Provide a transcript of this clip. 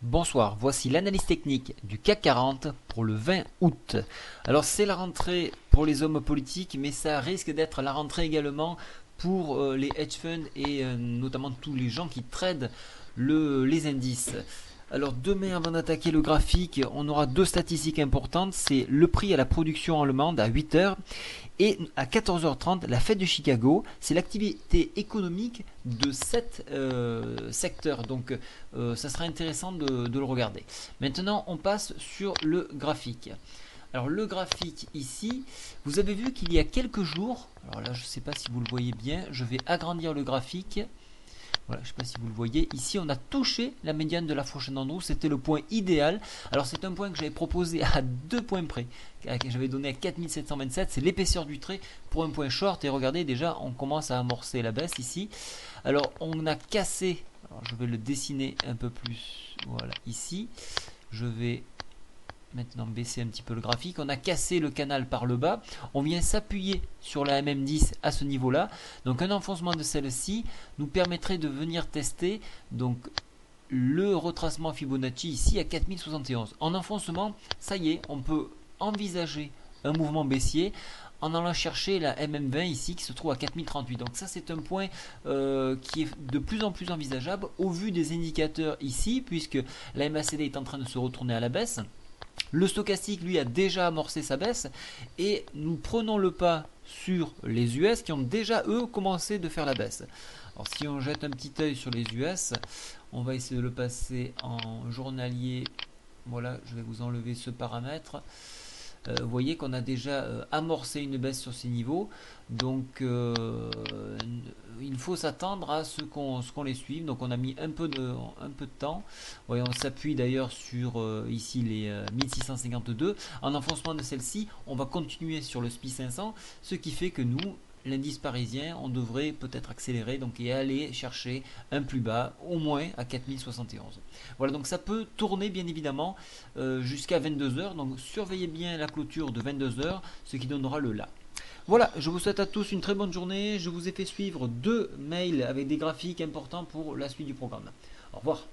Bonsoir, voici l'analyse technique du CAC 40 pour le 20 août. Alors c'est la rentrée pour les hommes politiques, mais ça risque d'être la rentrée également pour les hedge funds et notamment tous les gens qui tradent les indices. Alors demain, avant d'attaquer le graphique, on aura deux statistiques importantes. C'est le prix à la production allemande à 8 heures et à 14h30, la fête de Chicago. C'est l'activité économique de 7 secteurs. Donc ça sera intéressant de le regarder. Maintenant, on passe sur le graphique. Alors le graphique ici, vous avez vu qu'il y a quelques jours, alors là je ne sais pas si vous le voyez bien, je vais agrandir le graphique. Voilà, je ne sais pas si vous le voyez. Ici, on a touché la médiane de la fourchette d'Andrews. C'était le point idéal. Alors, c'est un point que j'avais proposé à 2 points près. Que j'avais donné à 4727. C'est l'épaisseur du trait pour un point short. Et regardez, déjà, on commence à amorcer la baisse ici. Alors, on a cassé. Alors, je vais le dessiner un peu plus. Voilà, ici. Je vais maintenant baisser un petit peu le graphique. On a cassé le canal par le bas. On vient s'appuyer sur la MM10 à ce niveau-là. Donc un enfoncement de celle-ci nous permettrait de venir tester donc le retracement Fibonacci ici à 4071. En enfoncement, ça y est, on peut envisager un mouvement baissier en allant chercher la MM20 ici qui se trouve à 4038. Donc ça c'est un point qui est de plus en plus envisageable au vu des indicateurs ici, puisque la MACD est en train de se retourner à la baisse. Le stochastique, lui, a déjà amorcé sa baisse et nous prenons le pas sur les US qui ont déjà, eux, commencé de faire la baisse. Alors, si on jette un petit œil sur les US, on va essayer de le passer en journalier. Voilà, je vais vous enlever ce paramètre. Vous voyez qu'on a déjà amorcé une baisse sur ces niveaux. Donc, il faut s'attendre à ce qu'on les suive. Donc, on a mis un peu de temps. Voyez, on s'appuie d'ailleurs sur ici les 1652. En enfoncement de celle-ci, on va continuer sur le SPI 500. Ce qui fait que nous, l'indice parisien, on devrait peut-être accélérer donc, et aller chercher un plus bas, au moins à 4071. Voilà, donc ça peut tourner bien évidemment jusqu'à 22h. Donc surveillez bien la clôture de 22h, ce qui donnera le là. Voilà, je vous souhaite à tous une très bonne journée. Je vous ai fait suivre 2 mails avec des graphiques importants pour la suite du programme. Au revoir.